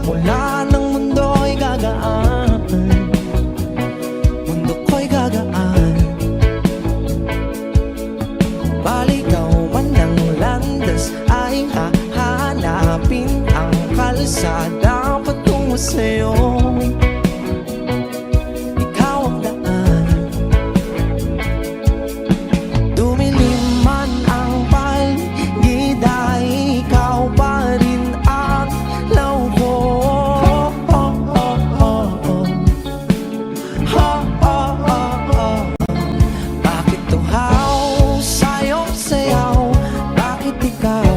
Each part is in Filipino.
Mula ng mundo'y gagaan, mundo ko'y gagaan. Baligaw man ng landas ay hahanapin ang kalsada patungo sa'yo. Ikaw ang daan. Dumilim man ang paligid ay ikaw pa rin ang law ko. Bakit tuhaw sa'yo sayaw? Bakit ikaw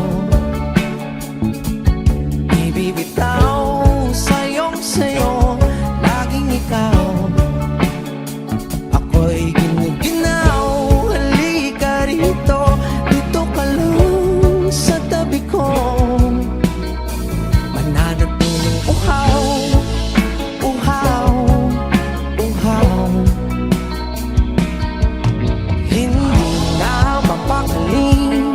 ibibitaw sa'yong sayo? Laging ikaw, ako'y ginuginaw. Halika rito, dito ka lang sa tabi ko. Mananatiling uhaw, uhaw, uhaw. Hindi na mapakaling,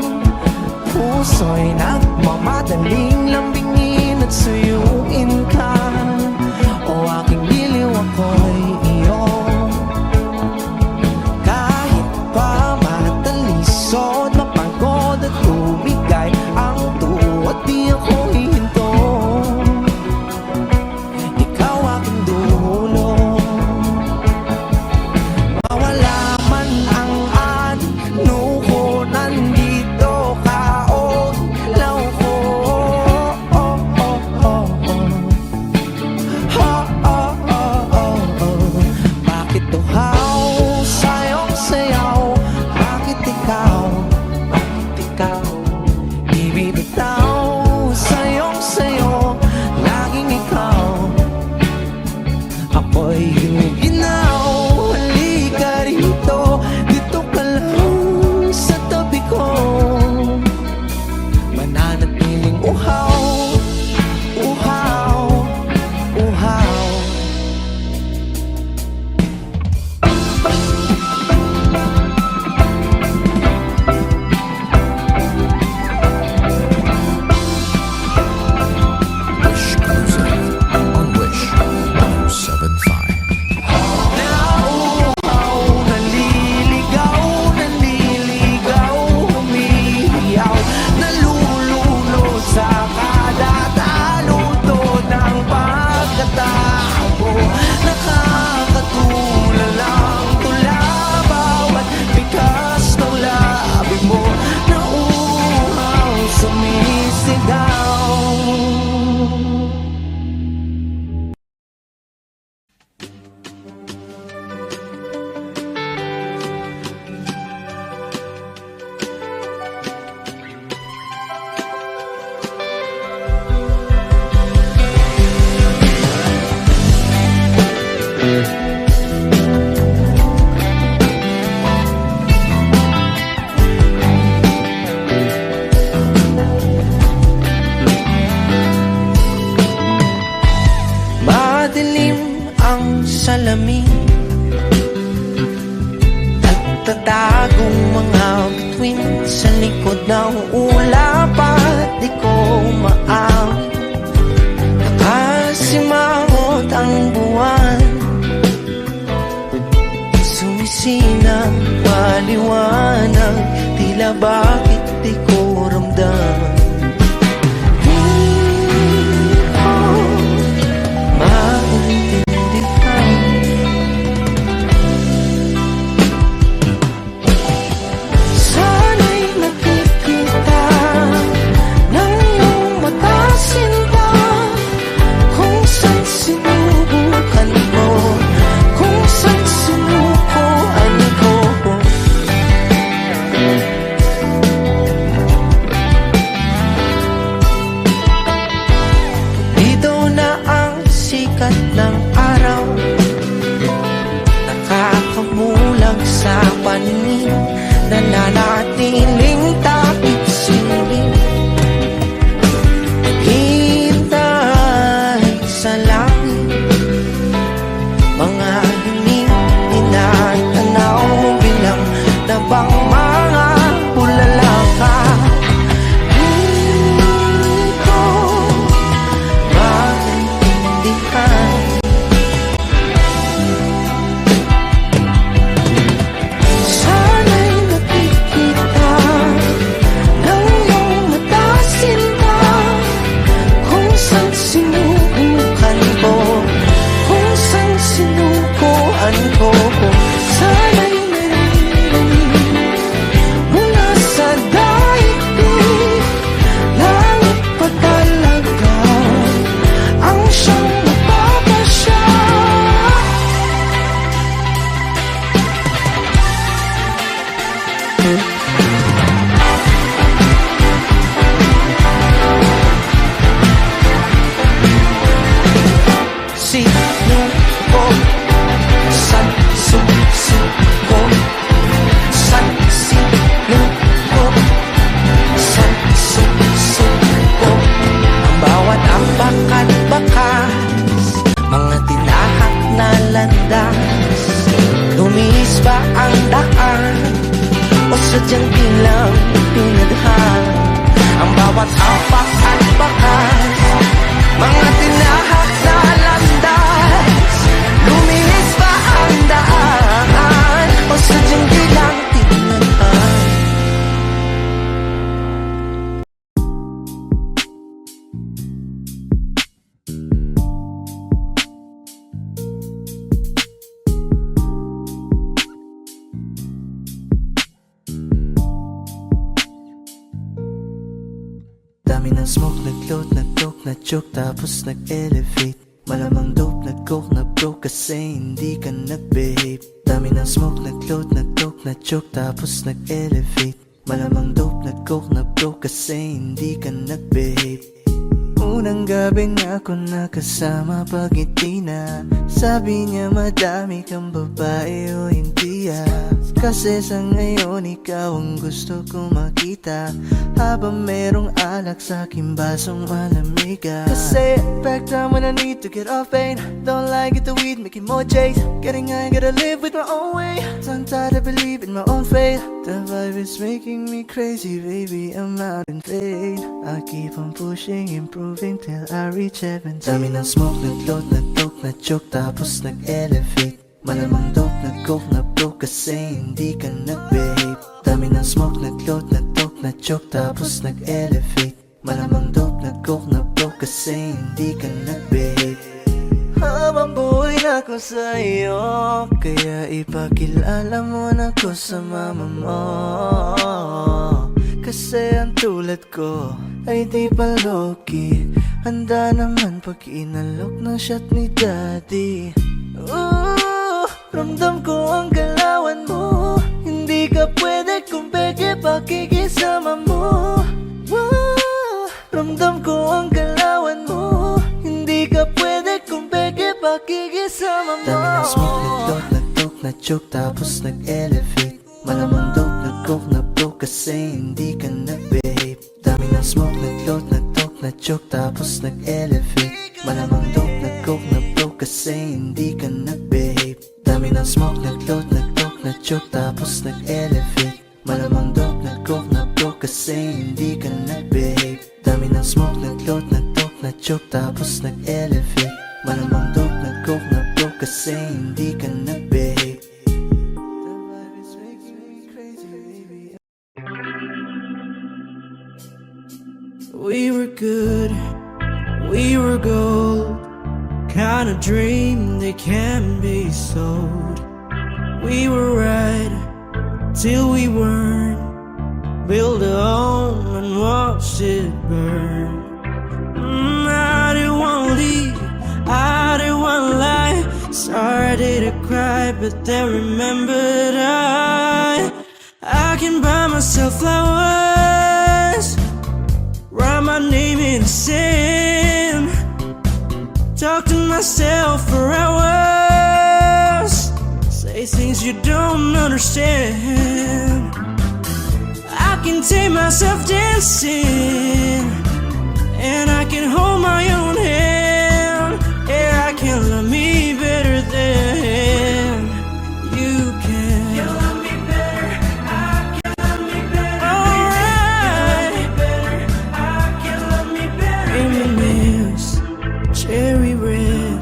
puso'y nagmamadaling lambingin at suyuin ka. O aking liliw, ako'y iyo. Kahit pa matalisod, mapagod at tumigay ang tuwa, di ako hihinto. Ikaw aking dulo. Mawala man ang ano ko, nandito ka o law ko. Bakit tuhaw sa'yong sayaw? Bakit ikaw ibibitaw sa'yong sayo? Laging ikaw, ako'y ginuginaw. Halika rito, dito ka lang sa tabi ko. Mananatiling uhaw, uhaw, uhaw. Wish Music on Wish 107.5. Nauuhaw, naliligaw, nanliligaw, humihiyaw, nalulunod sa kada taludtod ng pagkatao mo. Nakakatulala ang tula, bawat bigas ng labi mo. Nauuhaw, sumisigaw. Madilim ang salamin at tatagong mga bituin sa likod ng ulap at di ko maawit. Nakasimangot ang buwan, sumisinang maliwanag, tila bakit di ko ramdam. Sana'y nakikita ng iyong mata, sinta, kung saan sinubukan mo, kung saan sinukuan ko. Dito na ang sikat ng araw, nakakamulag sa paningin, nananatiling takip siling. Hintay sa langit, mga hiling tinatanaw bilang nabang mga bulalaka. Ikaw, bakit sadyang di lang pinadhan ang bawat apak at bakas, mga tinahak na landas. Luminis ba ang daan o sadyang di lang pinadhan? Dami ng smoke, nag-load, nag-coke, na-choke, tapos nag-elevate. Malamang dope, nag-coke, na-broke kasi hindi ka nag-behave. Dami ng smoke, nag-load, nag-coke, na-choke, tapos nag-elevate. Malamang dope, nag-coke, na-broke kasi hindi ka nag-behave. Unang gabi na ako nakasama pag ngiti na sabi niya madami kang babae o hindi Kasi sa ngayon ikaw ang gusto kong makita habang merong alak sa aking basong malamig Kasi back time when I need to get off pain. Don't like it the weed, making more chase. Getting high, gotta live with my own way. Tongue tied, I believe in my own faith. The vibe is making me crazy, baby, I'm out in vain. I keep on pushing, improving till I reach heaven. Dami ng smoke, nag-load, nag-coke, na-choke, tapos nag-elevate. Malamang dope, nag-coke, na-broke kasi hindi ka nag-behave. Dami ng smoke, nag-load, nag-coke, na-choke, tapos nag-elevate. Malamang dope, nag-coke, na-broke kasi hindi ka nag-behave. Habang buhay na ko sa'yo, kaya ipakilala mo na ko sa mama mo. Kasi ang tulad ko ay di pa low-key. Handa naman pag inalok ng shot ni daddy. Ooh, ramdam ko ang galawan mo. Hindi ka pwede kung peke pakikisama mo. Ooh, ramdam ko ang galawan mo. Hindi ka pwede kung peke pakikisama mo. Dami ng smoke, nag-load, nag-coke, na-choke, tapos nag-elevate. Malamang dope, nag-coke, na-broke kasi hindi ka nag-behave. Dami ng smoke, nag-load, nag-coke, na-choke, tapos nag-elevate. Malamang dope, nag-coke, na-broke kasi hindi ka nag-behave. Dami ng smoke, nag-load, nag-coke, na-choke, tapos nag-elevate. Malamang dope, nag-coke, na-broke kasi hindi ka nag-behave. Dami ng smoke, nag-load, nag-coke, na-choke, tapos nag-elevate. Malamang dope, nag-coke, na-broke kasi hindi ka nag-behave. We were good, we were gold, kind of dream that can be sold. We were right till we weren't. Build a home and watch it burn. I didn't wanna leave, I didn't wanna lie. Started to cry, but then remembered I can buy myself flowers, write my name in the sand, talk to myself for hours, say things you don't understand. I can take myself dancing, and I can hold my own hand. Yeah, I can love me better than you can. You love me better, I can love me better. Alright, I can love me better. Reminisce, cherry red,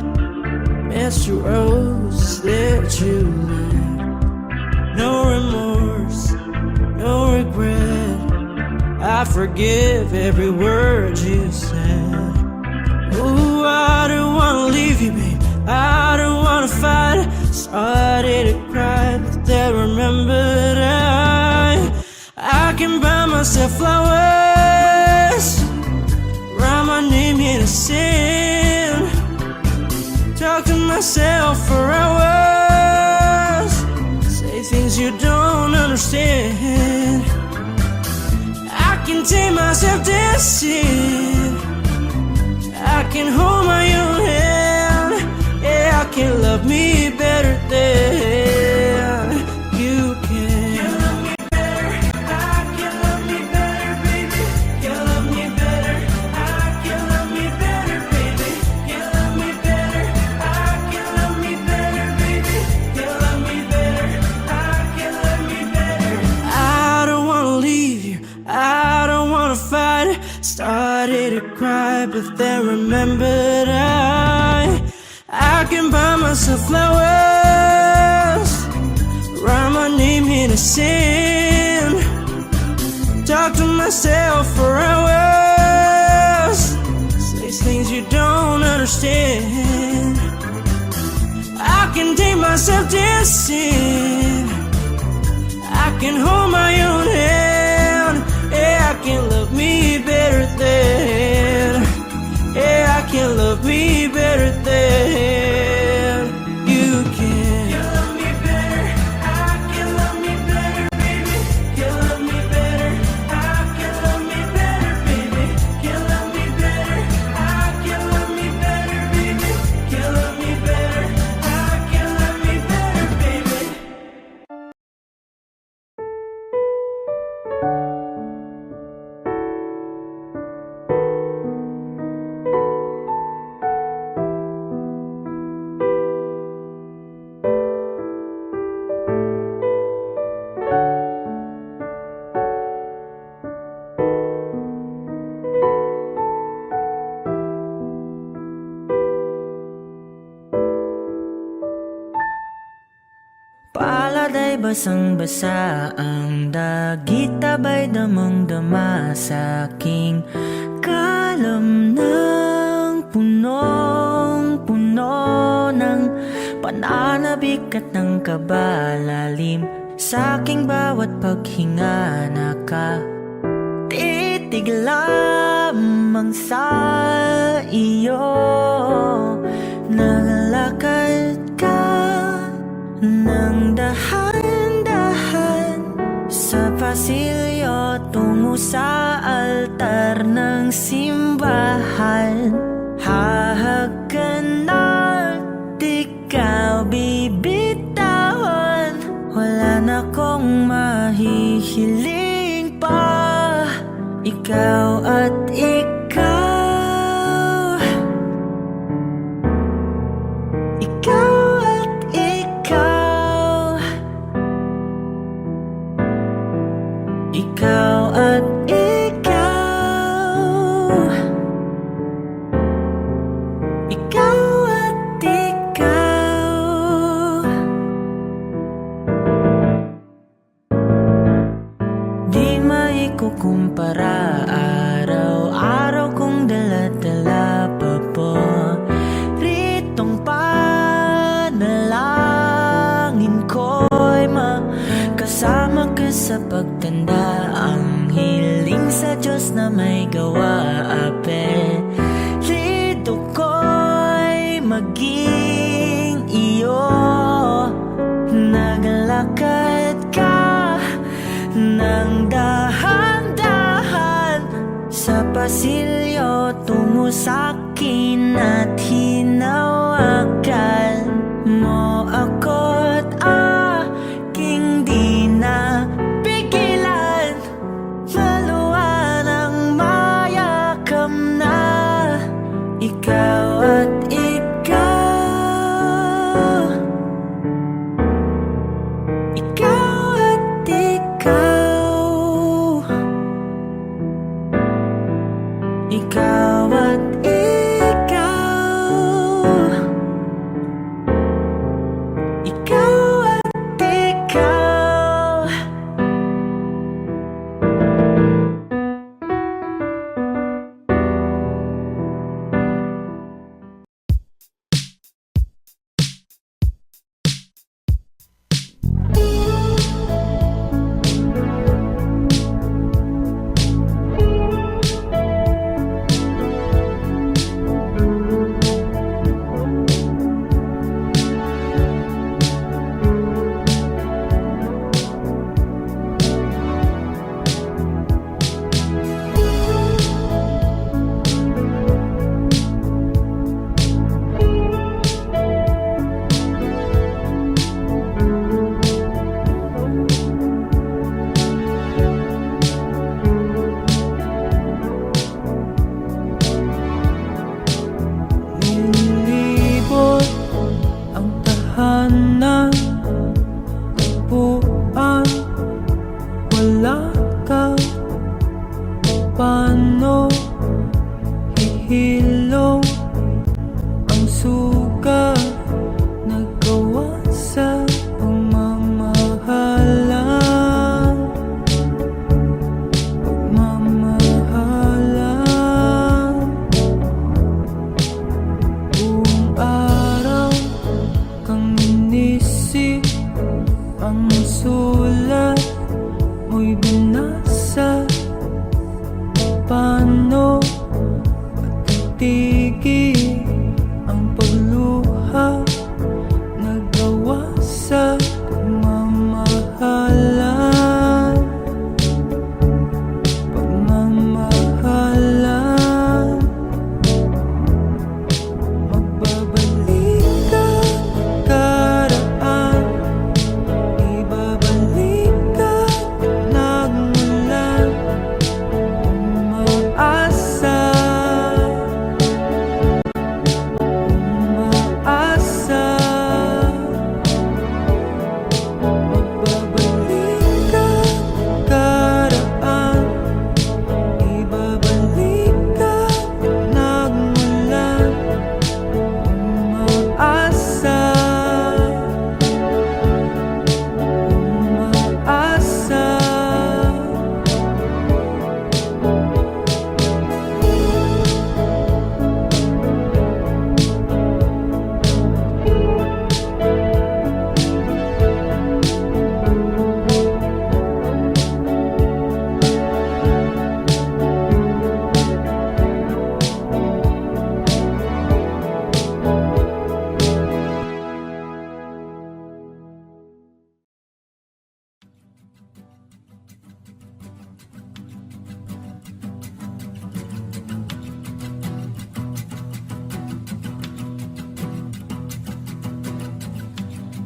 Mr. Rose that you left. No remorse, no regret. I forgive every word you said. Ooh, I don't wanna leave you, babe, I don't wanna fight. Started to cry, but then remembered I can buy myself flowers, write my name in the sand, talk to myself for hours, say things you don't understand. I can take myself dancing, I can hold my own hand. Yeah, I can love me better than you can. You love me better, I can love me better, baby. You love me better, I can love me better, baby. You love me better, I can love me better, baby. You love me better, I can love me better. I cry, but then remembered I can buy myself flowers, write my name in the sand, talk to myself for hours, say things you don't understand. I can take myself dancing, I can hold my own hand. Yeah, I can love me better than. Yeah, I can love me better than you can. You love me better, I can love me better, baby. You love me better, I can love me better, baby. You love me better, I can love me better, baby. You love me better, I can love me better, baby. Paladay basang-basa ang dagit, tabay damang-dama sa aking kalam ng punong-puno ng pananabik at ng kabalalim. Sa aking bawat paghinga nakatitig lamang sa iyo. Nagalakad ka nang dahan-dahan sa pasilyo tungo sa altar ng simbahan. Hahagan at ikaw bibitawan, wala na kong mahihiling pa. Ikaw at ikaw, ikaw at ikaw, ikaw at ikaw, ikaw at ikaw. Di maikukumpara, araw-araw kong dala-dala pa po ritong panalangin ko'y makasama ka sa pagtanda. Ang hiling sa Diyos na may gawa, apelyido ko'y maging iyo. Naglakad ka nang dahan-dahan sa pasilyo tungo sa'kin at hinawakan mo ako't aking di na pigilan. Maluwan ang mayakam na ikaw at ikaw, ikaw at ikaw, ikaw at ikaw.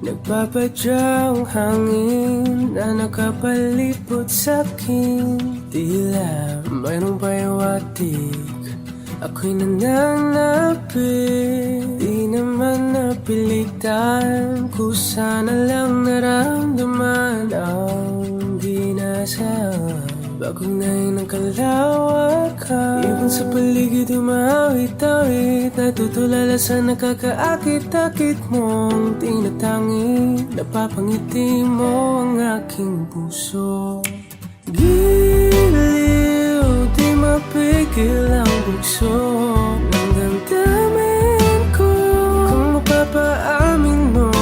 Nagpapadyang hangin na nakapalipot sa'kin. Tila mayroong payawatik, ako'y nananapit. Di naman napilitan, kusana lang naramdaman ang ginasaan. Bagunay ng kalawakan, ibon sa paligid umawit-awit. Natutulala sa nakakaakit-akit mong tinatangi. Napapangiti mo ang aking puso. Giliw, di mapigil ang bugso ng damdamin ko. Kung mapapaamin mo,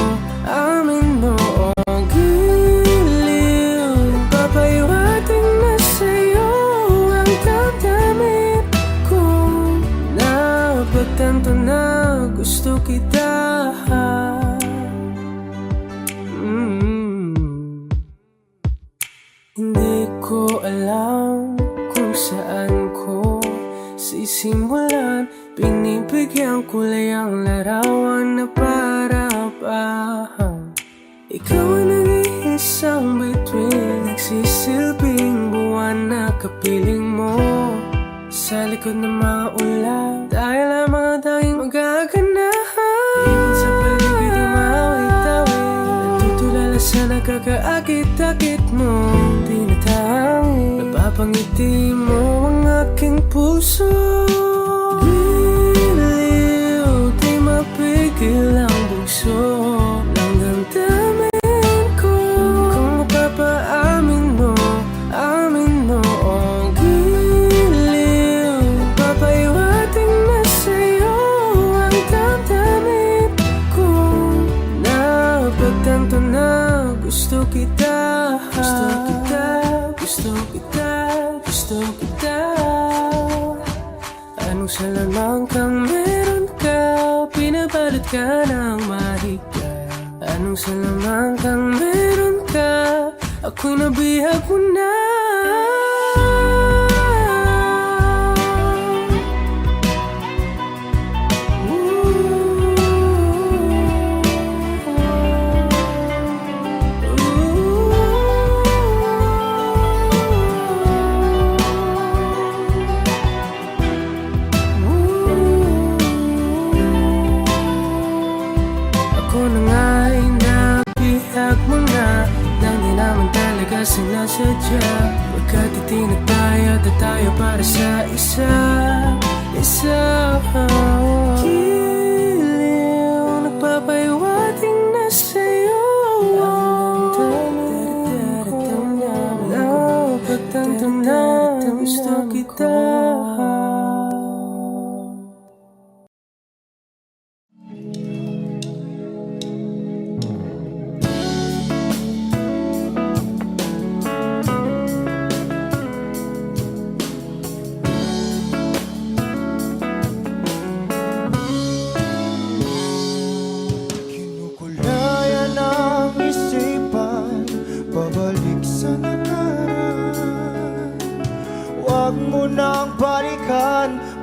amin mo. Oh, giliw, papahiwating na sa'yo ang damdamin ko. Napagtanto na gusto kita. Hindi ko alam kung saan ko sisimulan. Pinibigyan kulay ang larawan na para-parahan. Ikaw ang nag-iisang bituin, nagsisilbing buwan na kapiling mo. Sa likod ng mga ulan, tayo lamang ang tanging magaganahan. Ibon sa paligid umawit-awit, natutulala sa nakakaakit-akit mo. Napapangiti mo ang aking puso. Giliw, di mapigil ang bugso ng damdamin ko. Kung mapapaamin mo, amin mo. Oh, giliw, papahiwating na sa'yo ang damdamin ko. Napagtanto na gusto kita. Gusto kita, gusto kita, gusto kita. Anong salamang kang meron ka, pinabalot ka ng mahika. Anong salamang kang meron ka, ako'y nabihag mo na. Sinasadya, pagkat itinag tayo at tayo para sa isa. Giliw, nagpapahiwating na sa'yo ang damdamin ko. Napagtanto na gusto kita.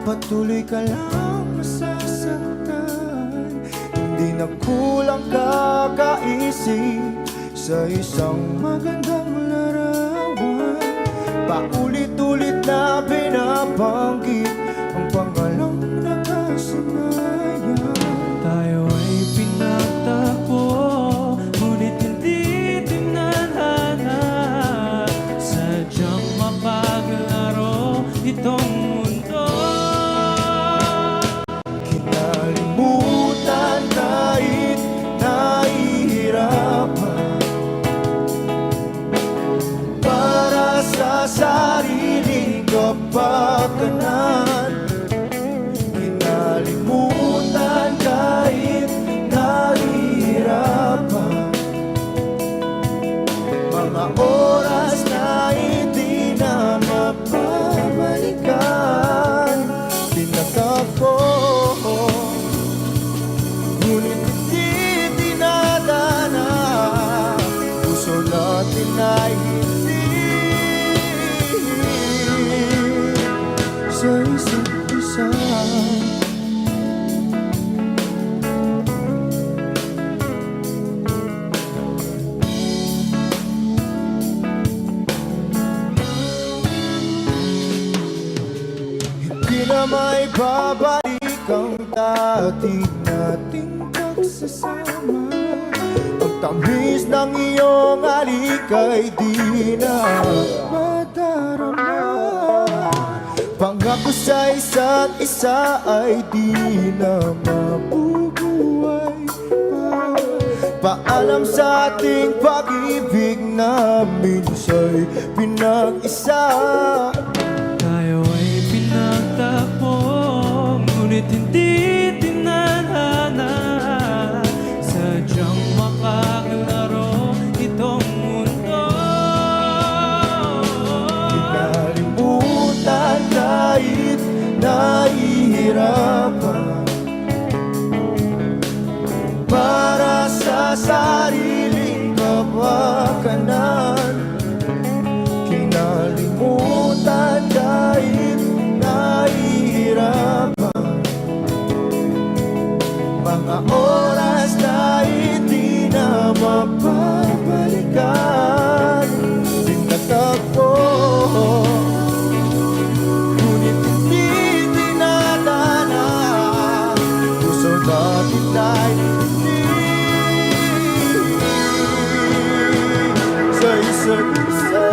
Patuloy ka lang masasaktan. Hindi na kulang kakaisip sa isang magandang larawan. Paulit-ulit na binabanggit ang pangalang nakasanayan. Tayo ay pinagtagpo, ngunit hindi tinadhana. Sadyang mapaglaro itong mundo. Kinalimutan kahit nahihirapan, para sa sariling kapakanan. Kinalimutan kahit nahihirapan, mga oras na hindi na mapabalikan. Tinatag ko, ngunit hindi tinadana. Puso natin ay hindi sa isa't isa. may babalik ang dati nating pagsasama. Ang tamis ng iyong halik ay di na madarama. Pangako sa isa't isa ay di na mabubuhay pa. Paalam sa ating pag-ibig na minsa'y pinag-isa. Tayo ay pinagtapos, ngunit hindi tinadhana. Sadyang makakalaro itong mundo. Kinalimutan kahit nahihirapan, para sa sariling kapakanan. Kinalimutan kahit nahihirapan, mga oras na hindi na mapabalikan. Pinagtagpo, ngunit hindi dinadana. Puso natin ay hindi sa isa't isa.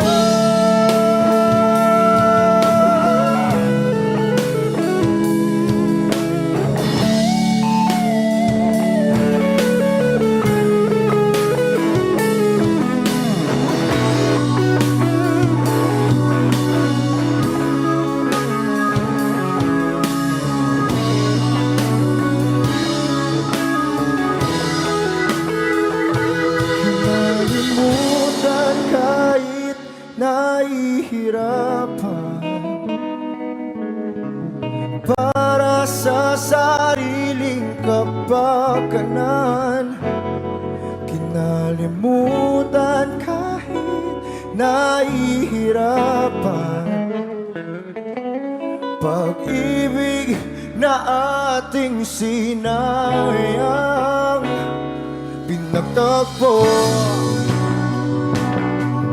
Kinalimutan kahit nahihirapan, para sa sariling kapakanan. Kinalimutan kahit nahihirapan, pag-ibig na ating sinayang. Pinagtagpo,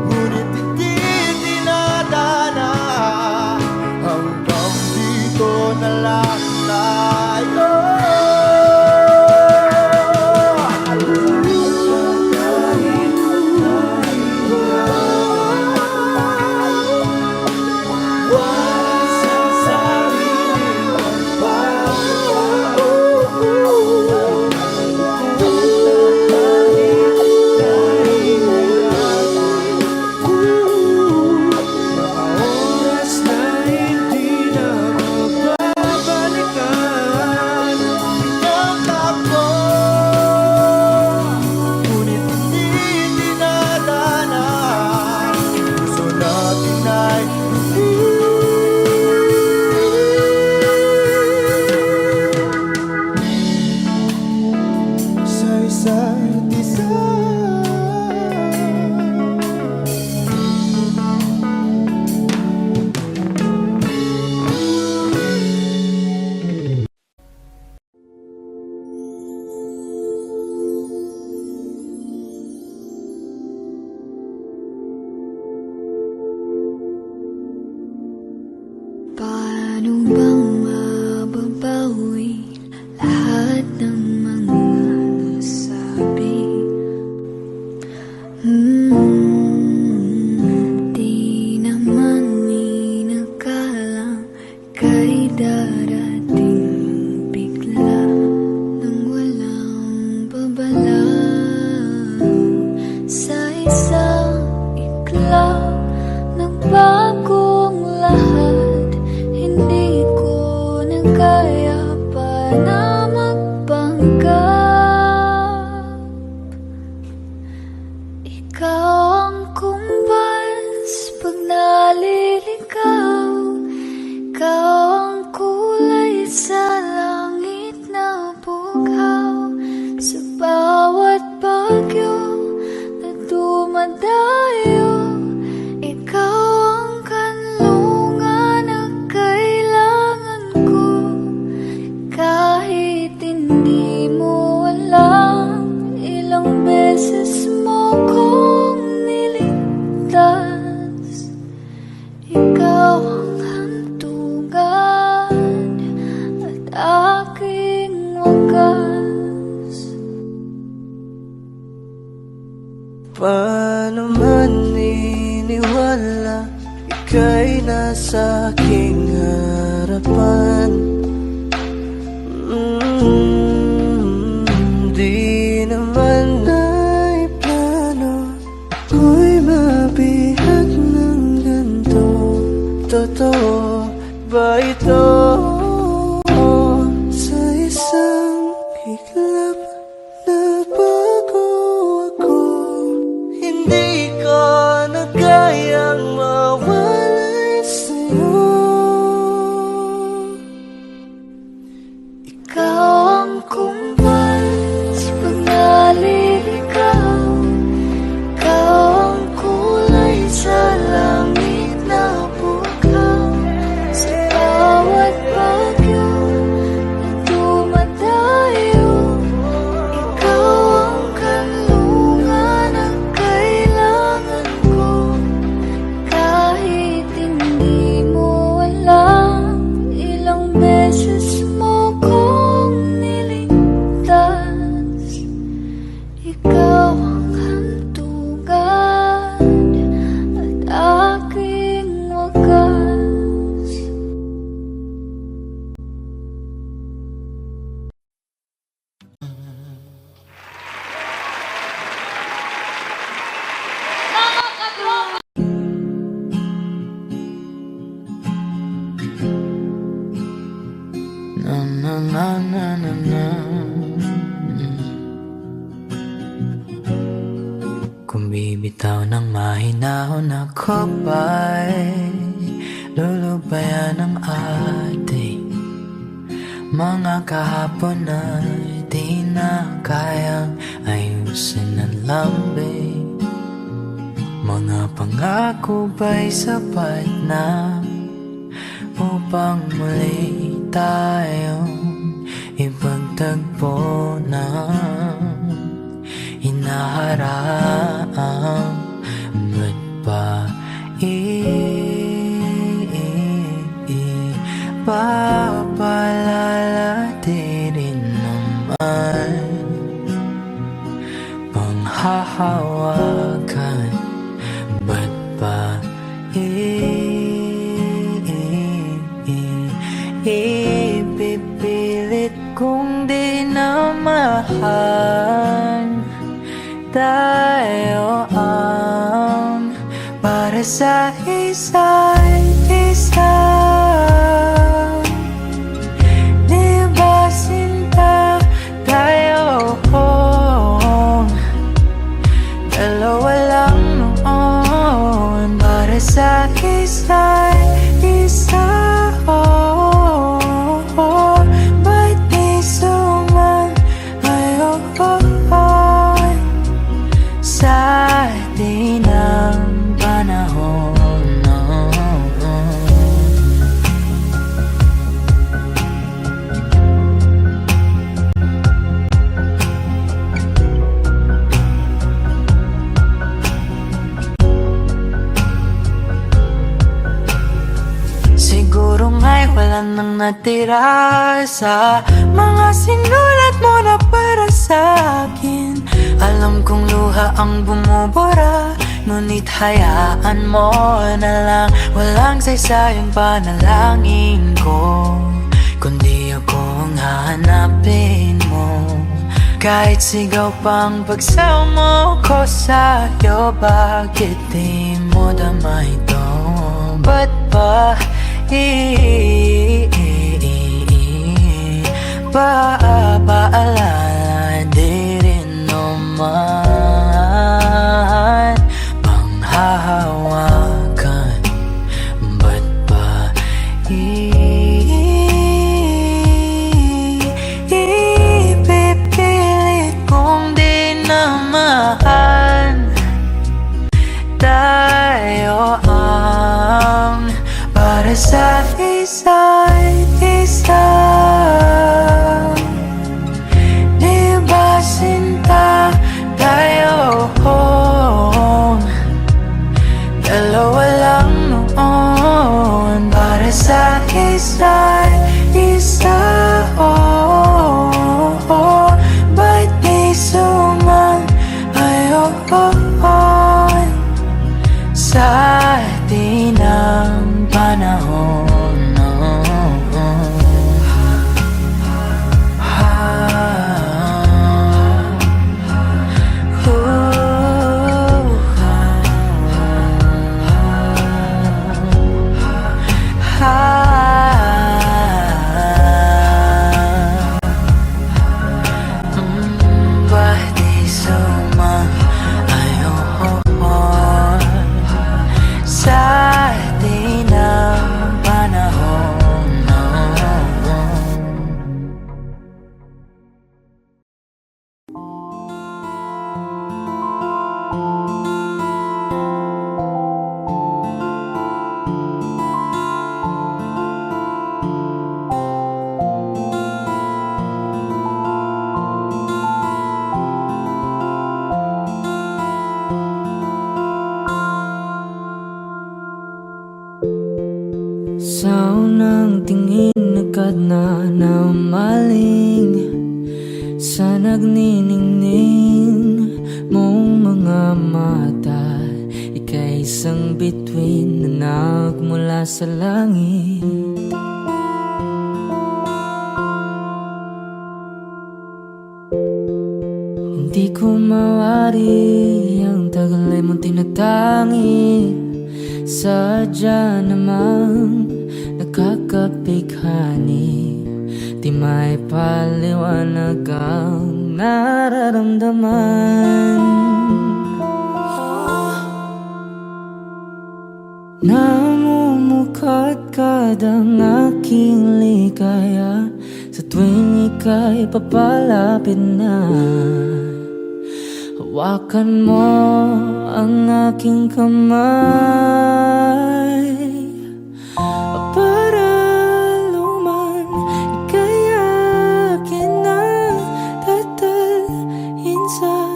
ngunit hindi dinadana. Hanggang dito na lang tayo. Oras na hindi na mapabalikan. Pinagtagpo, ngunit hindi dinadana. Puso natin ay hindi sa isa't isa. Paano bang mababawi lahat ng mga nasabi? Di naman inakalang kay darating bigla nang walang babala. Sa isang iklaw nagbagong lahat. Hindi ko na kaya pa na magpanggap. Ikaw ang kumbas pag naliligaw. Ikaw ang kulay sa langit na bughaw. Sa bawat bagyo na dumadayo, sa aking harapan. Di naman ay plano ako'y mabihag ng ganito. Totoo ba ito? Sa isang iglap nabago ako. Hindi ko na kayang mawalay sa'yo. Ikaw ang kumbal sa pagnaliligaw. Ikaw ang kulay sa langit na bukaw. Sa bawat bagyo na dumadayo, ikaw ang kanlungan ang kailangan ko. Kahit hindi mo alam, ilang beses mo kong niligtas. Ikaw ang hantugan at aking wakas. Na na na na na na. Kung bibitaw ng mahinahon ako ba'y lulubayan ng ating mga kahapon ay di na kayang ayusin ng lambing. Mga pangako ba'y sapat na upang muli tayong ipagtagpo na hinaharap? Ba't ba ipapalalatirin naman panghahawakan? Ba't ba ipipilit kung di na mahal? Tayo ang para sa isa't isa. Di ba sinta tayo? Dalawa lang noon para sa isa't isa. Ba't di sumayon sa atin ang panahon? Siguro nga'y wala nang natira sa mga sinulat mo na para sa akin. Alam kong luha ang bumubura, ngunit hayaan mo na lang. Walang saysayang panalangin ko, kundi ako ang hahanapin mo. Kahit sigaw pang pagsamo ko sa'yo, bakit di mo dama ito? Ba't ba paalala di rin naman panghahawakan? Ba't ba ipipilit kung di na mahal? Tayo ang para sa isa't isa. Di ba sinta tayo? Dalawa lang noon para sa isa't isa. Ba't di sumayon sa atin ang panahon? panahon. Sa unang tingin agad na namaling sa nagniningning mong mga mata. Ika'y isang bituin na nagmula sa langit. Hindi ko mawari ang tagal ay mong tinatangi. Sadya namang nakakapighani, di may paliwanag ang nararamdaman. Namumukadkad ang aking ligaya sa tuwing ika'y papalapit na. Hawakan mo ang aking kamay para luman ika'y akin na tatalhin sa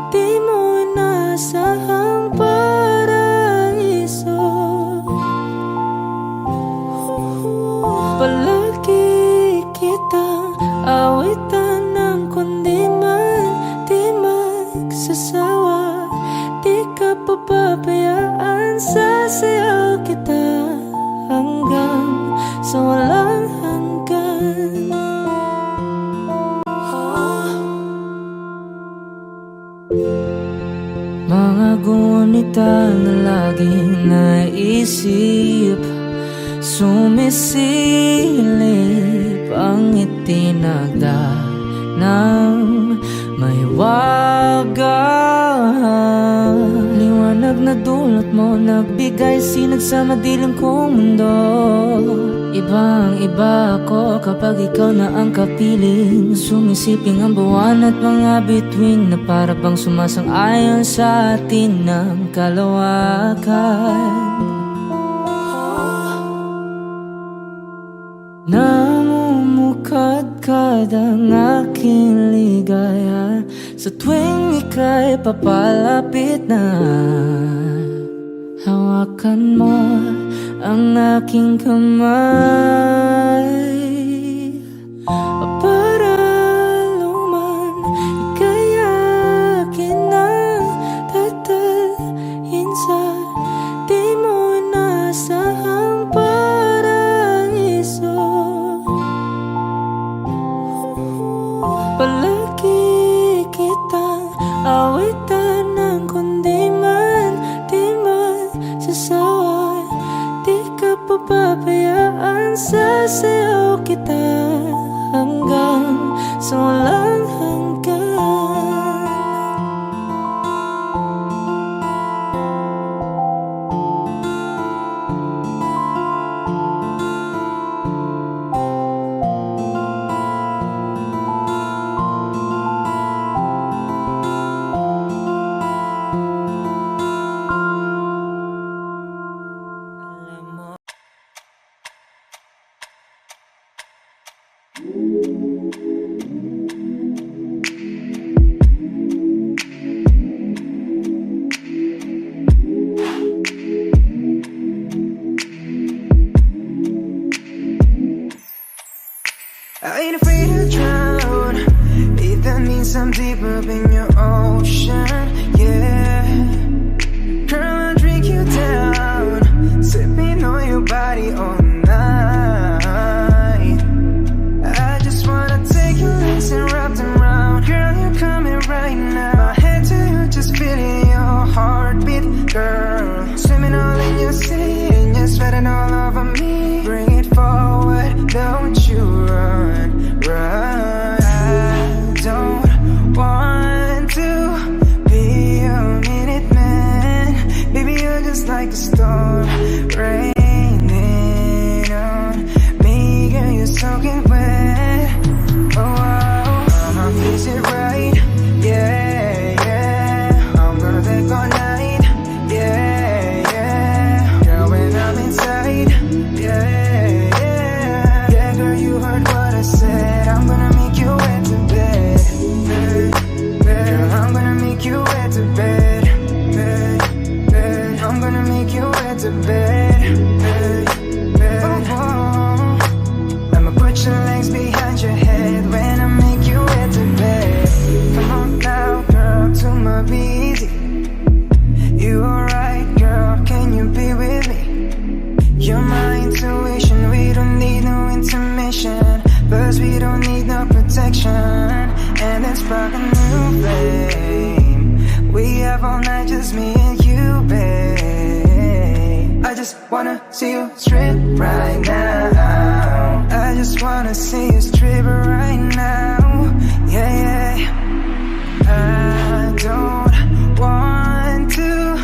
di mo inasahang paraiso. Palagi kitang awitan ng kundi man di magsasawa. Di ka papabayaan, sasayaw kita hanggang sa walang hanggan. Mga gunita na laging naisip, sumisilip ang itinagda ng may wagang liwanag na dulot mo, nagbigay sinag sa madilim kong mundo. Ibang iba ako kapag ikaw na ang kapiling, sumisiping ang buwan at mga bituin na para bang sumasang-ayon sa atin ng kalawakan. Namumukadkad ang aking ligaya sa tuwing ika'y papalapit na. Hawakan mo ang aking kamay para luman ika'y akin na tatalhin sa di mo inasahang paraiso. Palagi kitang awitan ng kundi man di magsasawa. Di ka papabayaan, sasayaw kita hanggang sa walang hanggan. I ain't afraid to drown, that means I'm deep up in your ocean, yeah. Girl, I'll drink you down, sipping on your body it all over me. Bring it forward, don't you run, run. I don't want to be a minute man. Baby, you're just like the storm raining on me. Girl, you're soaking wet. Oh, oh, is it right? Yeah, yeah. I'm gonna take all night. Yeah, yeah. Girl, when I'm inside. Yeah, yeah. Yeah, girl, you heard what I said. I'm gonna make you wet to bed. Girl, I'm gonna make you wet to bed. I'm gonna make you wet to bed. Oh, oh. I'ma put your legs behind your head when I make you wet to bed. Come on now, girl, to my busy. You alright, girl, can you be with me? You're my intuition, we don't need no intermission. Plus we don't need no protection. And let's spark a new flame. We have all night, just me and you, babe. I just wanna see you strip right now. I just wanna see you strip right now. Yeah, yeah. I don't want to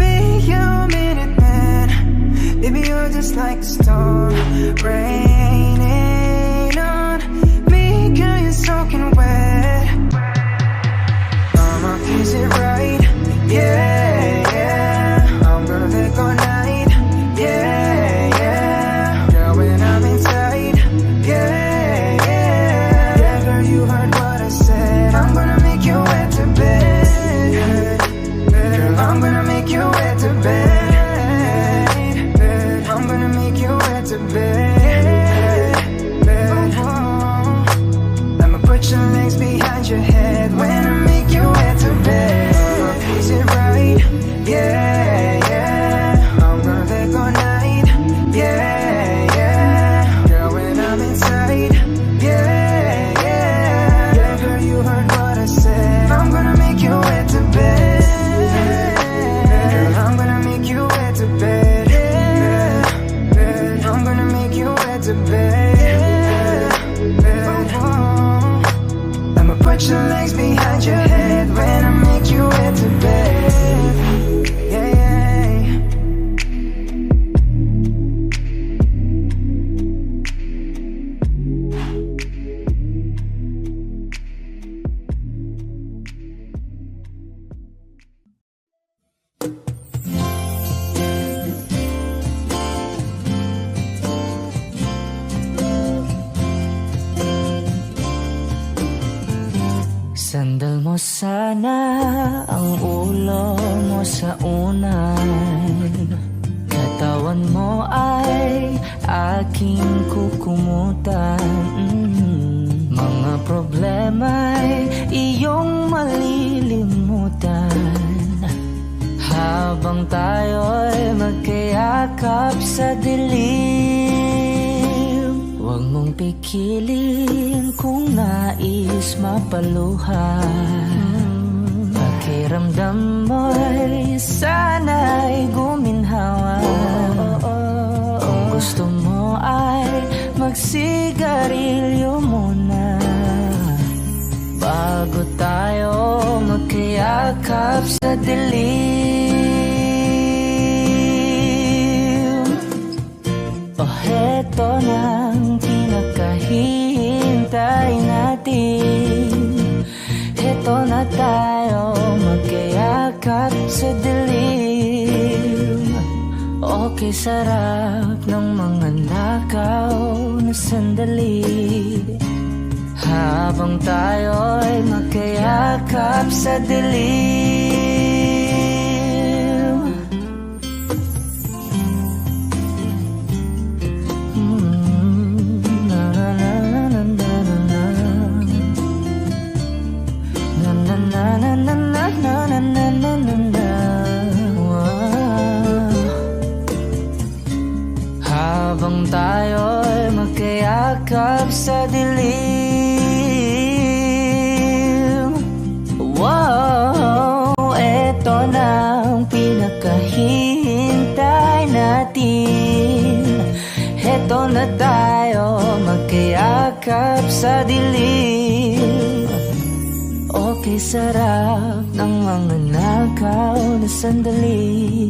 be your minute man. Baby, you're just like a storm raining on me. Girl, you're soaking wet. Is it right? Yeah, yeah. I'm gonna take all night. Yeah, yeah. Girl, when I'm inside. Yeah, yeah. Yeah, girl, you heard what I said. I'm gonna make you wet to bed. Girl, I'm gonna make you wet to bed. I'm gonna make you wet to bed. Oh, I'ma put your legs behind your head when I make you wet to bed. Is it right? Yeah, yeah. I'm gonna take all night. Yeah, yeah. Girl, when I'm inside. Yeah, yeah. Yeah, girl, you heard what I said. I'm gonna make you wet to bed. Girl, I'm gonna make you wet to bed. I'm gonna make you wet to bed. Oh, I'ma put your legs behind your head when I make you wet to bed. Yeah, yeah. Sandal mo sana ang ulo mo sa unan. Katawan mo ay aking kukumutan. Mga problema'y iyong malilimutan. Habang tayo'y magkayakap sa dilim. Huwag mong pikilin kung nais mapaluhan. Pakiramdam mo'y sana'y guminhawa. Kung gusto mo ay magsigarilyo muna bago tayo magkayakap sa dilim. O heto nang pinakahihintay natin. Heto na tayo magkayakap sa dilim. Okay, sarap ng mga nakaw na sandali. Habang tayo'y magkayakap sa dilim. Habang tayo'y magkayakap sa dilim. Wow, eto na ang pinakahihintay natin. na tayo magkayakap sa dilim. Okay, sarap ng mga nakaw na sandali,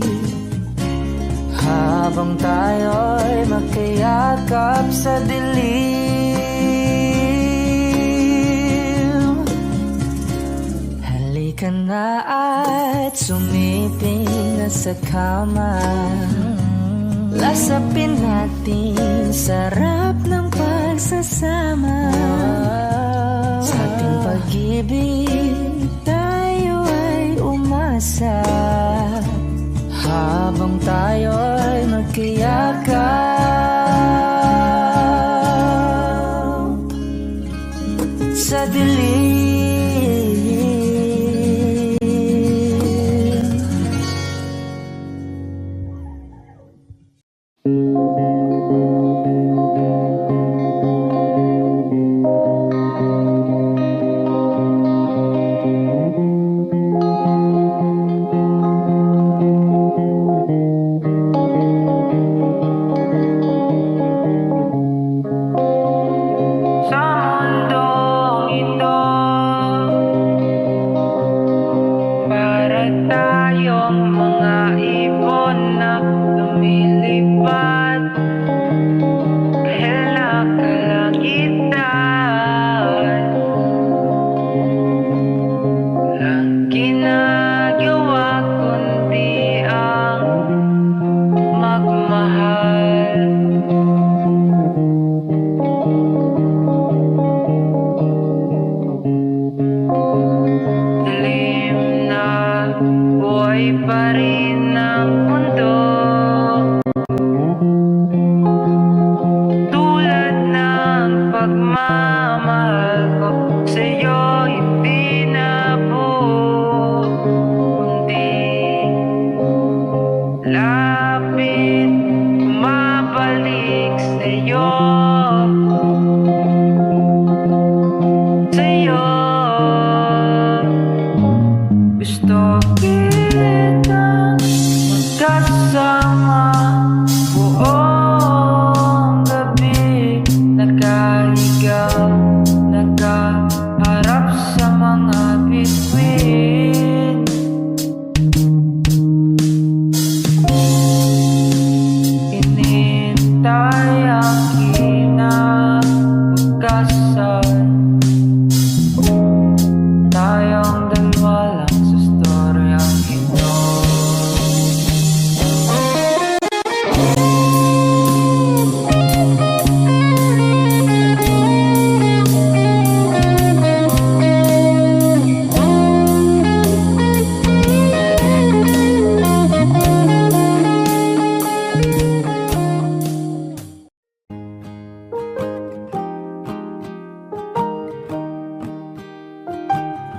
habang tayo'y magkayakap sa dilim. Halika na at sumiping na sa kama, lasapin natin sarap ng pagsasama. Sa ating pag-ibig tayo ay umasa, habang tayo'y magkayakap sa dilim.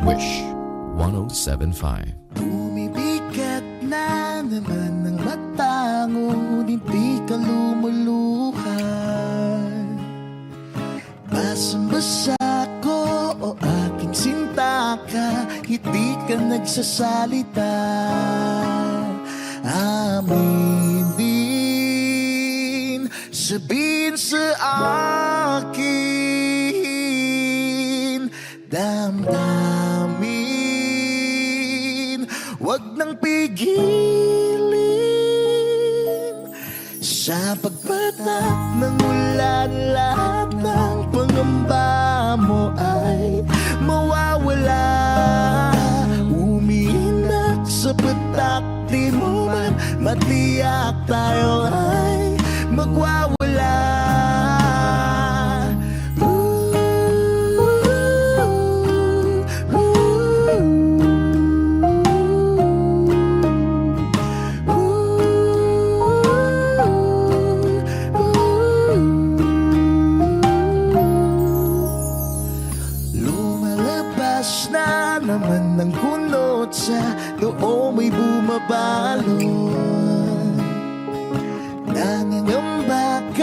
Wish 1075. Bumibigat na naman ang mata, ngunit di ka lumuluhan. Basang-basa ko o aking sinta ka, hindi ka nagsasalita. Amin din, sabihin sa akin, damdamin, wag nang pigilin. Sa pagpatak ng ulan, lahat ng pangamba mo ay mawawala. Umiinak sa patak, di mo man matiyak, tayo ay magwawala. Naman ng kunot sa loob may bumabalot. Nangangamba ka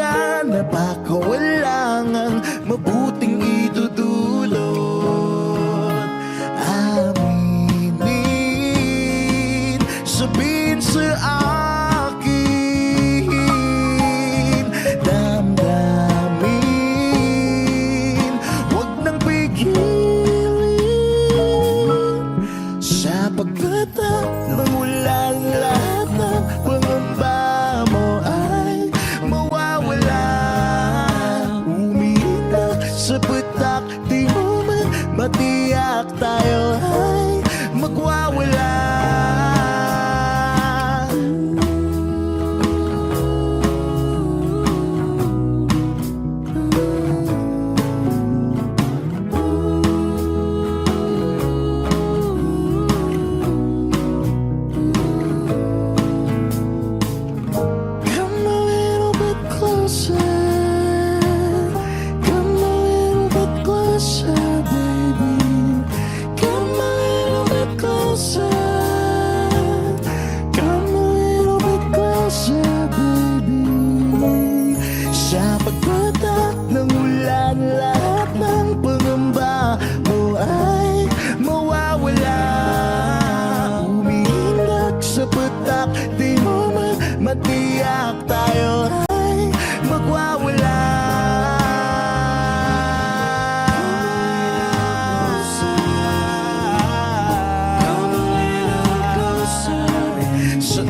Matiyak tayo ay magwawala. Sa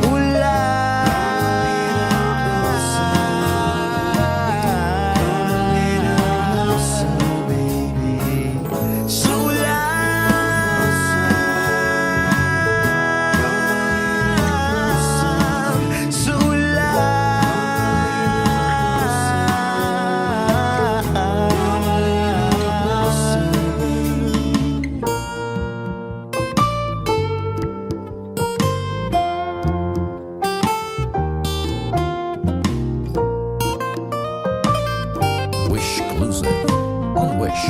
Wish Exclusive on Wish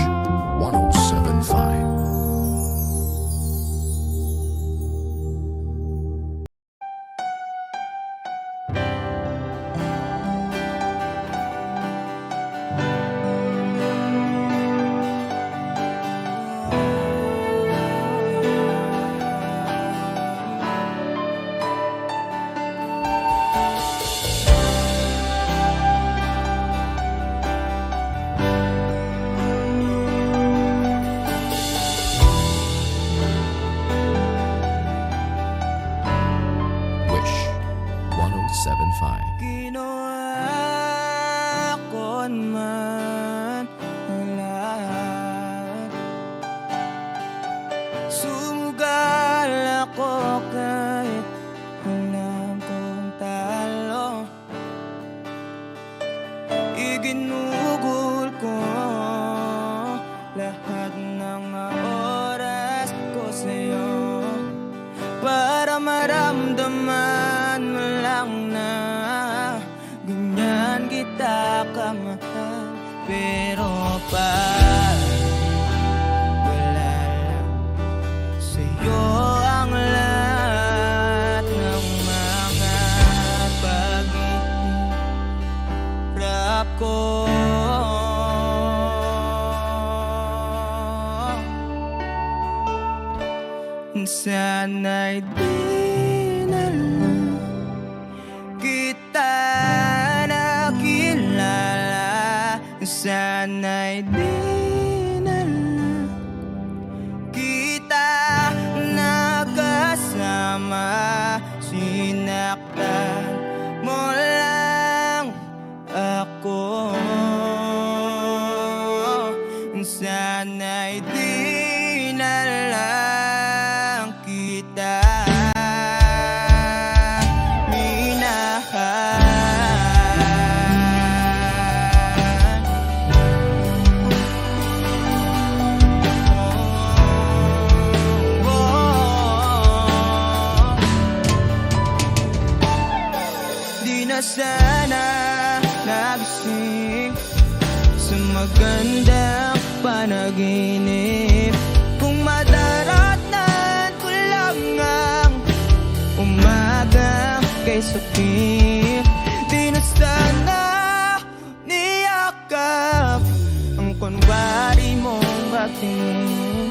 1075. Wish 1075. Ginawa ko man ang lahat. Sumugal ako kahit alam kong talo. Iginugol ko lahat ng oras ko sa'yo para maramdaman mo lang na ganyan kita kamahal. Pero pag wala lang sa'yo ang lahat ng mga pag-ihirap ko, sana'y di na lang kita nakilala. Sana'y di na lang kita nakasama. Sinaktan mo lang ako. Sana'y di na lang kita minahal. Di na sana nagising sa magandang panaginip. Kung madaratan ko lang ang umaga kay sakit, di na sana niyakap ang kunwari mong pagtingin.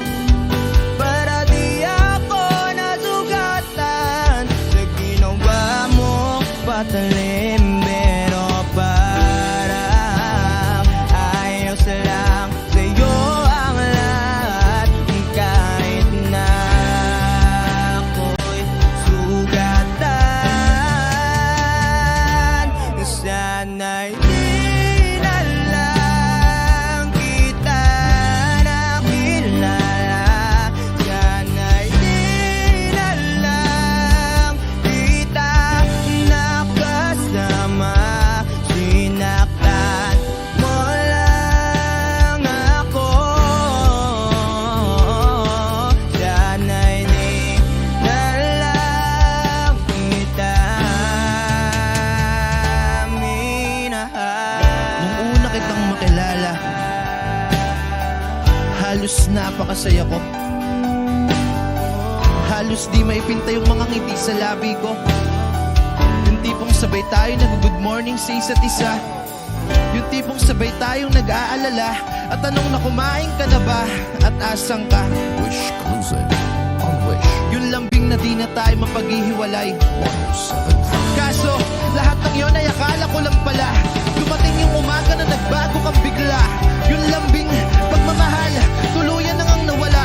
Para di ako nasugatan sa ginawa mong patalim. Pero parang ayos lang sa'yo ang lahat, kahit na ako'y sugatan. Sana'y di na lang kita nakilala. Sana'y di na lang kita nakasama. Sinaktan mo lang ako. Sana'y di na lang kita minahal. Nung una kitang makilala, halos napakasaya ko. Halos di maipinta yung mga ngiti sa labi ko. Yung tipong sabay tayo nag-good morning sa isa't isa. Yung tipong sabay tayong nag-aalala at tanong na kumain ka na ba at asang ka. Wish Exclusive on Wish Yung lambing na di na tayo mapaghihiwalay. 1075. Kaso, lahat ng yon ay akala ko lang pala. Dumating yung umaga na nagbago kang bigla. Yung lambing pagmamahal, tuluyan na ngang nawala.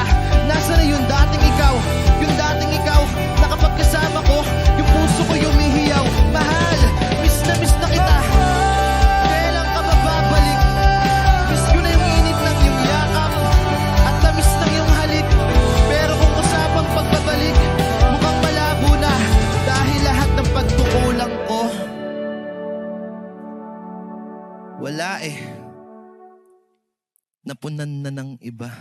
Nasa na yung dating ikaw? Yung dating ikaw, na kapag kasama ko, yung puso ko yumihiyaw. Mahal, miss na kita. Kailan ka ba babalik? Miss ko na yung init ng iyong yakap at tamis ng iyong halik. Pero kung usapang pagbabalik, mukhang malabo na. Dahil lahat ng pagkukulang ko, wala eh. Napunan na ng iba.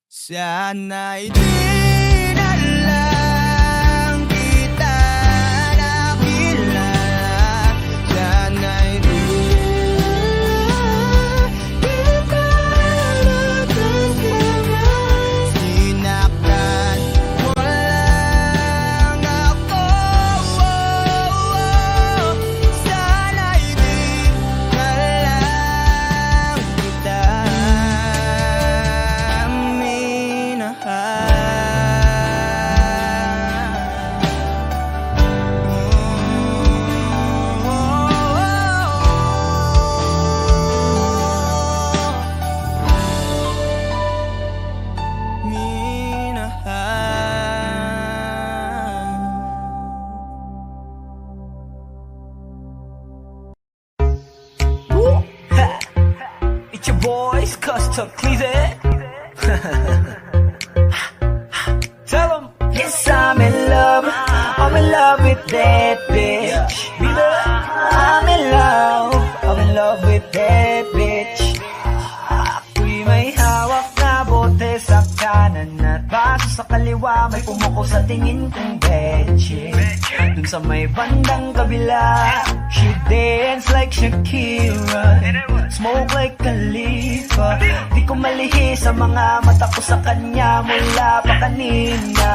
Sana'y di na lang kita nakilala. Sana'y di kita nataglaman. Sinaktan mo lang ako. Sana'y di na lang kita It's your boys, Custom Cleese. Tell 'em. Yes, I'm in love with that bitch. I'm in love with that bitch. Ako'y may hawak na bote sa kanan at baso sa kaliwa, may pumuko sa tingin kong betche. Dun sa may bandang kabila, she dance like Shakira, smoke like Khalifa. Di ko malihi sa mga mata ko sa kanya mula pa kanina.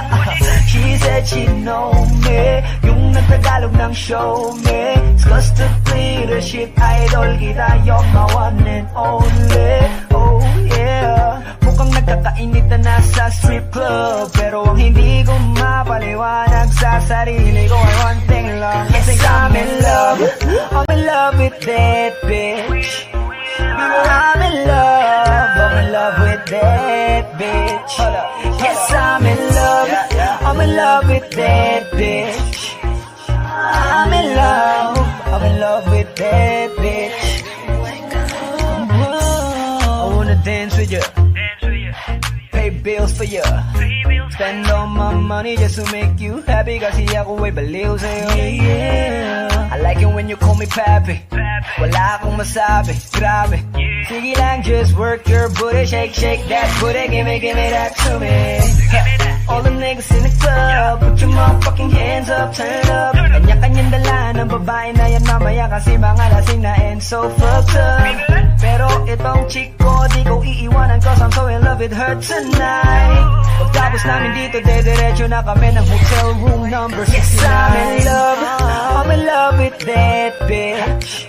She said she know me, yung nagtagalog ng show me. It's cause the leadership idol kita, you're my one and only. Oh yeah, mukhang nagkakainit na nasa strip club, pero ang hindi ko mapaliwanag sa sarili ko ay one thing lang. Yes, I'm in love with that bitch. I'm in love with that bitch. Yes, I'm in love with that bitch. I'm in love with that bitch. I wanna dance with you, pay bills for you, spend all my money just to make you happy. Kasi ako ay baliw sa'yo. Yeah, I like it when you call me papi. Wala akong masabi, grabe. Sige lang, just work your booty, shake that booty, give me that to me. All the niggas in the club, put your motherfucking hands up, turn up. Kanya-kanyang dala ng babae na yan mamaya, kasi mga lasing na and so fucked up. Pero itong chick ko, di ko iiwanan, cause I'm so in love with her tonight. Pagtapos namin dito, dediretso na kami ng hotel room number 69. Yes, I'm in love with that bitch.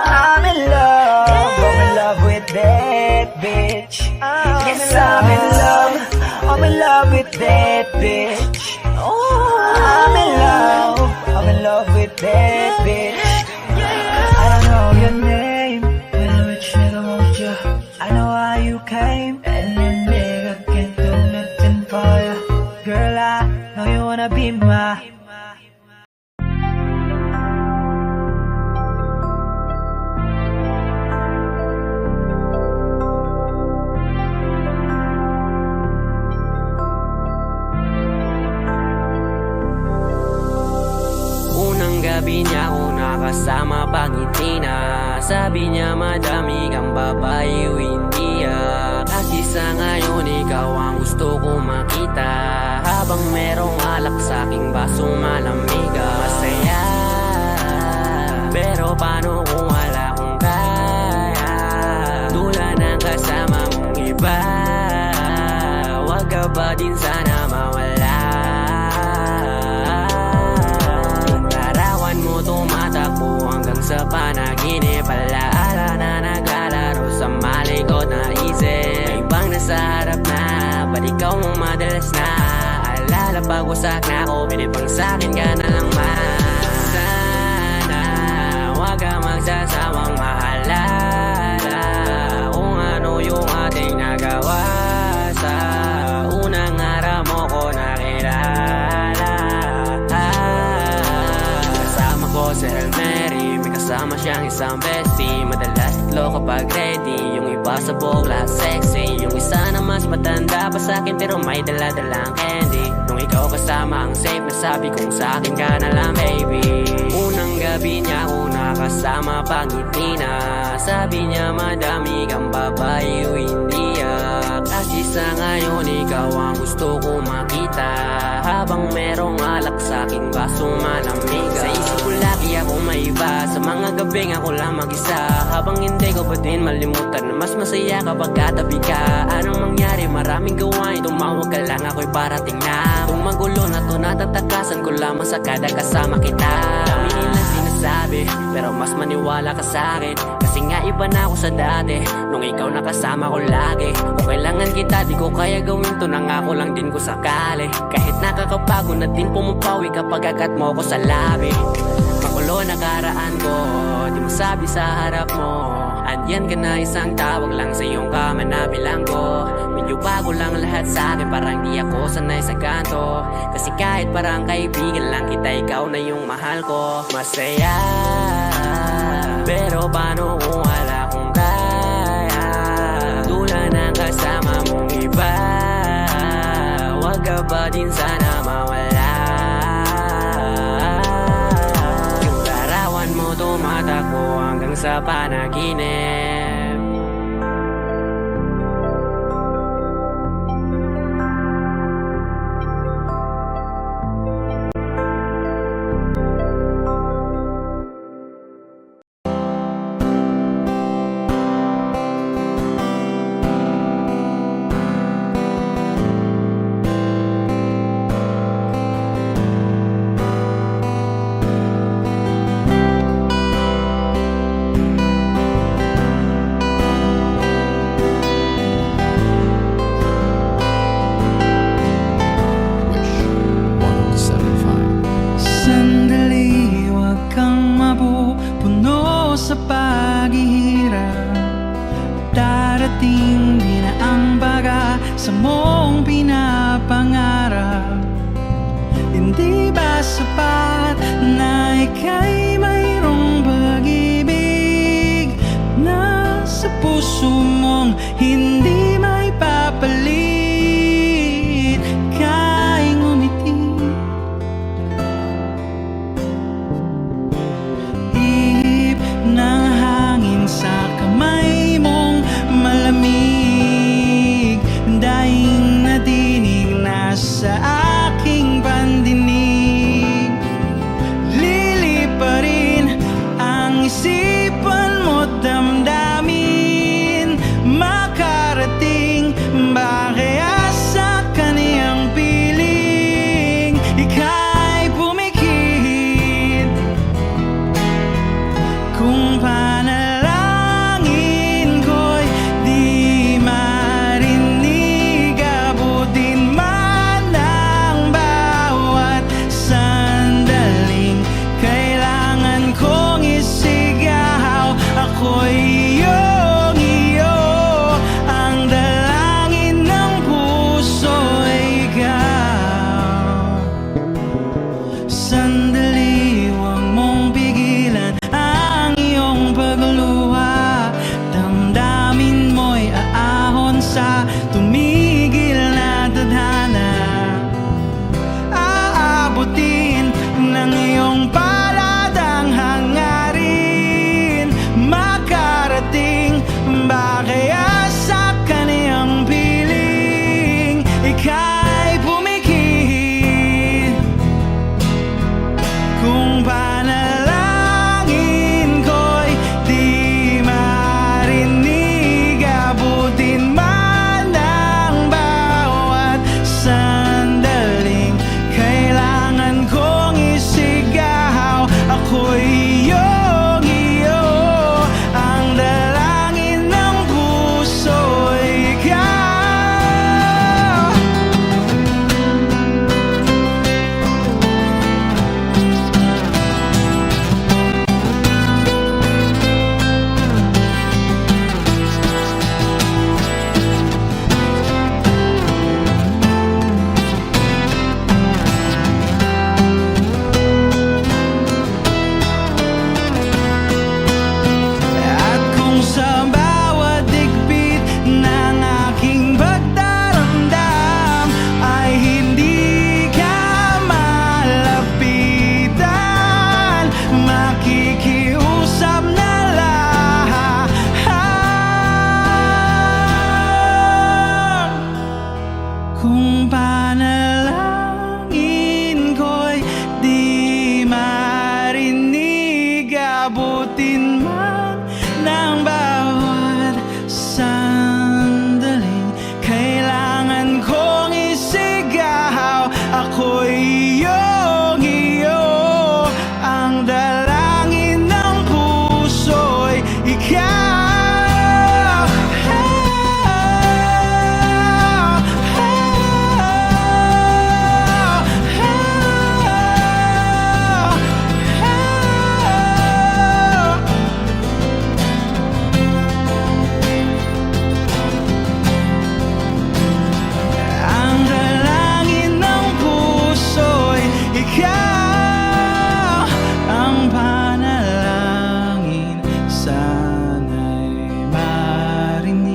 I'm in love with that bitch. Yes, I'm in love with that bitch. I'm in love with that bitch. I don't know your name, but a rich nigga wants you. I know how you came, and your nigga can't do nothing for you. Girl, I know you wanna be my. Gabi niya ako nakasama pangiti na. Sabi niya madami kang babae o hindi kasi sa ngayon ikaw ang gusto ko makita. Habang merong alak sa aking basong malamig, masaya. Pero paano kung wala kong kaya? Tulad ng kasama mong iba, wag ka ba din sana mawala? Tumatakbo hanggang sa panaginip, alaala na naglalaro sa malikot na isip. May ibang nasa harap na, ba't ikaw mong madalas na alala pag wasak na ako, pinipang sa'kin ka na lang man. Hail Mary, may kasama siyang isang bestie. Madalas itlo kapag ready, yung iba sa bogla sexy. Yung isa na mas matanda pa sa'kin pero may dala-dalang candy. Nung ikaw kasama ang safe na sabi kong sa'kin ka na lang baby. Unang gabi niya ako nakasama pangiti na. Sabi niya madami kang babae o hindi kasi sa ngayon ikaw ang gusto ko makita. Habang merong alak sa'king basong malamig. Sa isip ko lagi ako may iba. Sa mga gabing ako lang mag-isa. Habang hindi ko pa din malimutan na mas masaya kapag katabi ka. Anong mangyari maraming gawain, tumawag ka lang ako'y parating na. Kung magulo na to natatakasan ko lamang sa kada kasama kita. Dami nilang sinasabi pero mas maniwala ka sa'kin. Kasi nga iba na ako sa dati nung ikaw nakasama ko lagi. Kung kailangan kita di ko kaya gawin to, nangako lang din ko sakali. Kahit nakakapagod na din pumapawi kapag agat mo ko sa labi. Magulo na karaan ko, di mo sabi sa harap mo. Andyan ka na isang tawag lang sa iyong kama na bilanggo. Medyo bago lang lahat sa akin, parang di ako sanay sa ganto. Kasi kahit parang kaibigan lang kita, ikaw na yung mahal ko. Masaya, pero paano kung wala kong kaya? Tulad ng kasama mong iba, wag ka ba din sana mawala? Yung larawan mo tumatakbo hanggang sa panaginip. Wish 1075. Sandali, huwag kang mapupuno sa paghihirap. Darating din ang baga sa mong pinapangarap. Hindi ba sapat na ika'y mayroong pag-ibig na sa puso mong hindi may papalit? Ka'y ngumiti, ihip ng hangin sa kamay mong malamig. Daing nadinig na sa aking pandinig. Liliparin ang isipan mo, damdamin. Makarating ba kaya sa kaniyang piling? Ika'y pumikit kung panalangin ko'y di marinig. Abutin man ang bawat sandaling kailangan kong isigaw. Ako'y iyong iyo, ang dalangin ng puso ay ikaw. Sandali, huwag mong pigilan ang iyong sắp na là kung panalangin ko'y di marinig, abutin man ng bawat sandaling kailangan kong isigaw. Ako'y iyong iyo, ang dalangin ng puso'y ikaw. Ang dalangin ng puso'y ikaw, ang panalangin sana'y marinig.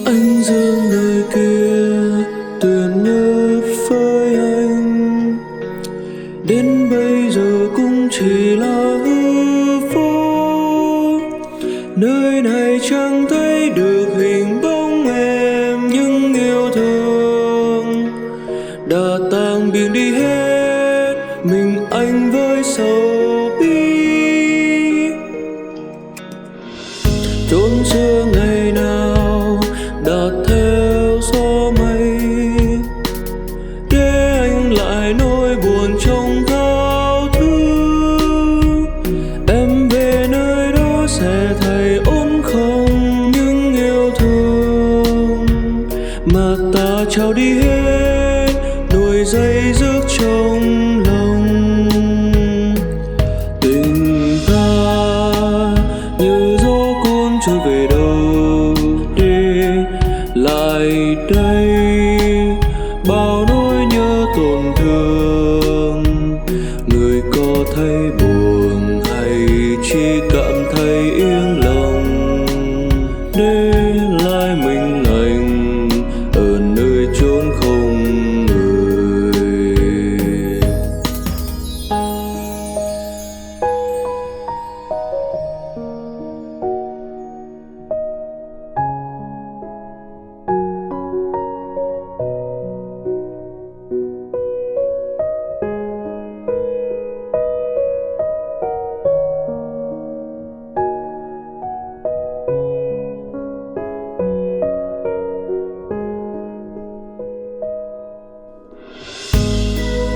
Anh dương nơi kia tuyệt nhất với anh, đến bây giờ cũng chỉ là hư vô. Nơi này chẳng thấy được hình bóng em, nhưng yêu thương đã tàn biến đi hết, mình anh với sầu bi. Chốn xưa ngày nào đã theo gió mây, để anh lại nỗi buồn trong thao thức. Em về nơi đó sẽ thấy ổn không, những yêu thương mà ta trao đi hết, nuôi dây dứt trong lòng. Tình ta như gió cuốn trôi về đâu đi lại đây, bao nỗi nhớ tổn thương. Người có thấy buồn hay chỉ cảm thấy yên lòng, để lại mình anh ở nơi chốn không người.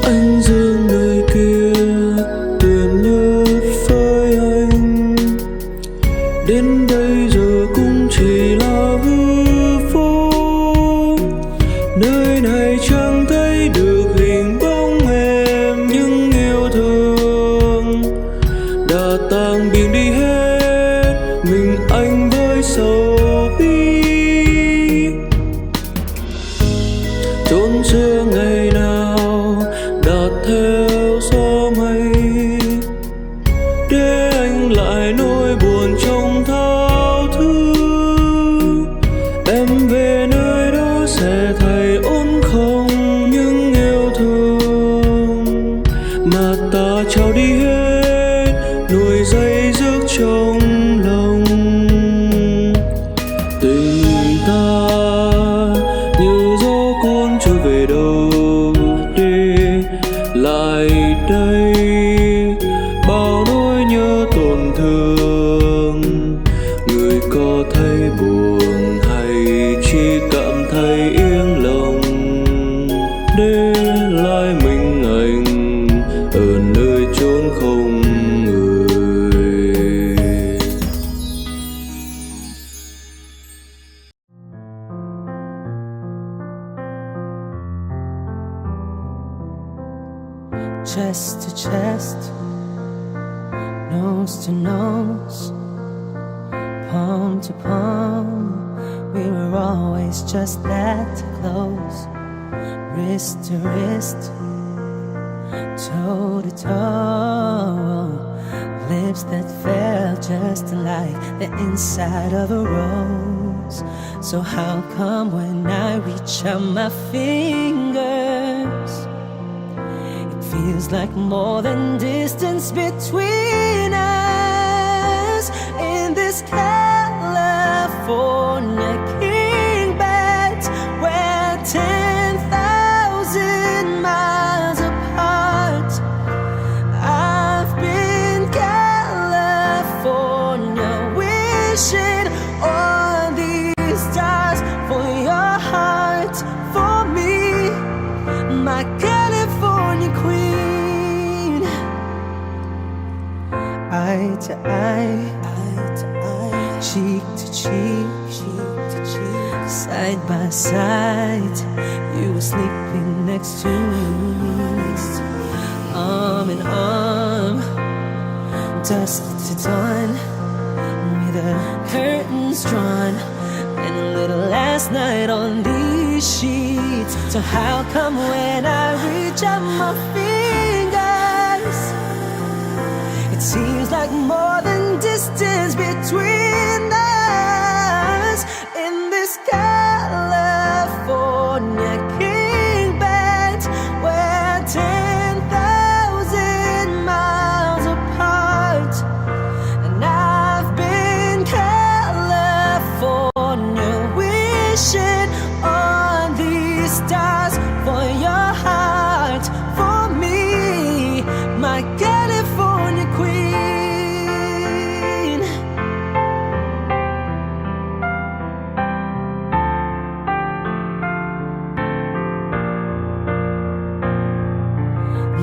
Anh dương nơi kia tuyệt nhất với anh, đến bây giờ cũng chỉ là hư vô. Nơi này chẳng thấy được hình bóng em, nhưng yêu thương đã tàn biến đi hết, mình anh với sầu bi. Chốn xưa ngày nào đã theo gió mây, để anh lại nỗi buồn trong thao thức. Em về nơi đó sẽ thấy ổn không, những yêu thương mà ta trao đi hết, nuôi dây dứt trong lòng. Tình ta như gió cuốn trôi về đâu đi lại chest to chest, nose to nose, palm to palm. We were always just that close, wrist to wrist, toe to toe, lips that felt just like the inside of a rose. So how come when I reach out my fingers, it feels like more than distance between us in this California king bed where 10,000 miles apart. I've been California wishing on these stars for your heart, for me, my California queen. Eye to eye, cheek to cheek, side by side. You were sleeping next to me, arm in arm, dusk to dawn, with the curtains drawn, and a little last night on these sheets. So how come when I reach out my fingers, it seems like more than distance between us in this California king bed where 10,000 miles apart. And I've been California wishing on these stars for your heart, for me, my California queen.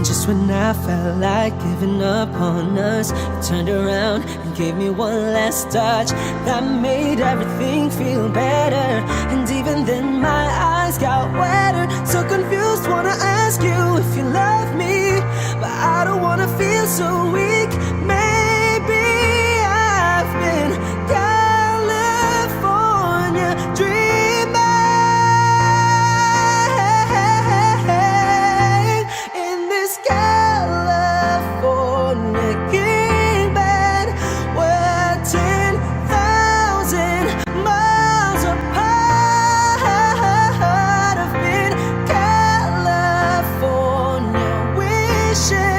Just when I felt like giving up on us, you turned around and gave me one last touch that made everything feel better. And even then my eyes got wetter, so confused, wanna ask you if you love me, but I don't wanna feel so weak. Maybe I've been California dreaming in this California king bed where 10,000 miles apart. I've been California wishing